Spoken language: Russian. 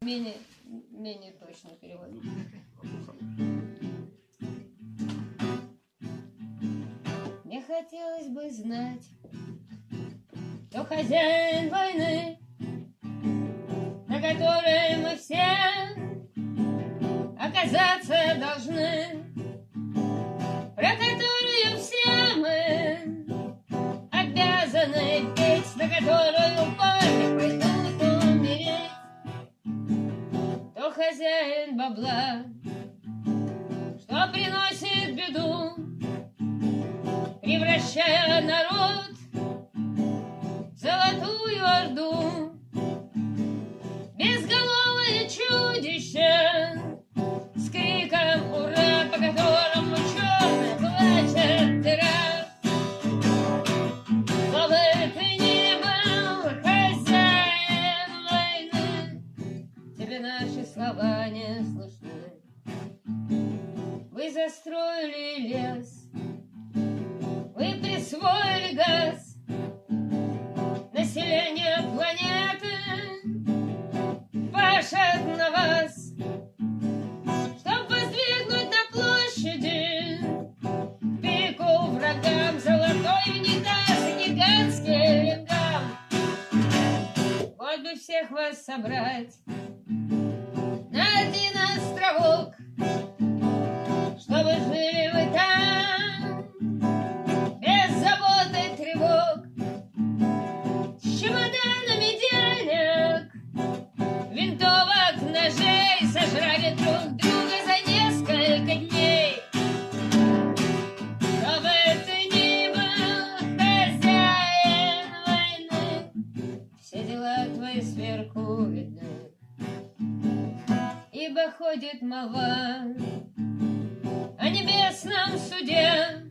менее точный перевод. Мне хотелось бы знать, кто хозяин войны, на которой мы все оказаться должны, про которую все мы обязаны петь, на которую поле пойдут умереть. Кто хозяин бабла, что приносит беду, превращая народ в золотую орду. Безголовое чудище с криком «Ура!», по которому черная плачет дыра. Кто бы ты ни был, хозяин войны, тебе наши слова не слышны. Вы застроили лес, вы присвоили газ, население планеты пашет на вас, чтоб воздвигнуть на площади пику врагам, золотой унитаз и гигантский лингам. Вот бы всех вас собрать на один островок, чтобы жили вы там без забот и тревог, с чемоданами денег, винтовок, ножей, сожрали друг друга за несколько дней. Кто бы ты ни был, хозяин войны, все дела твои сверху видны, ибо ходит молва о небесном суде,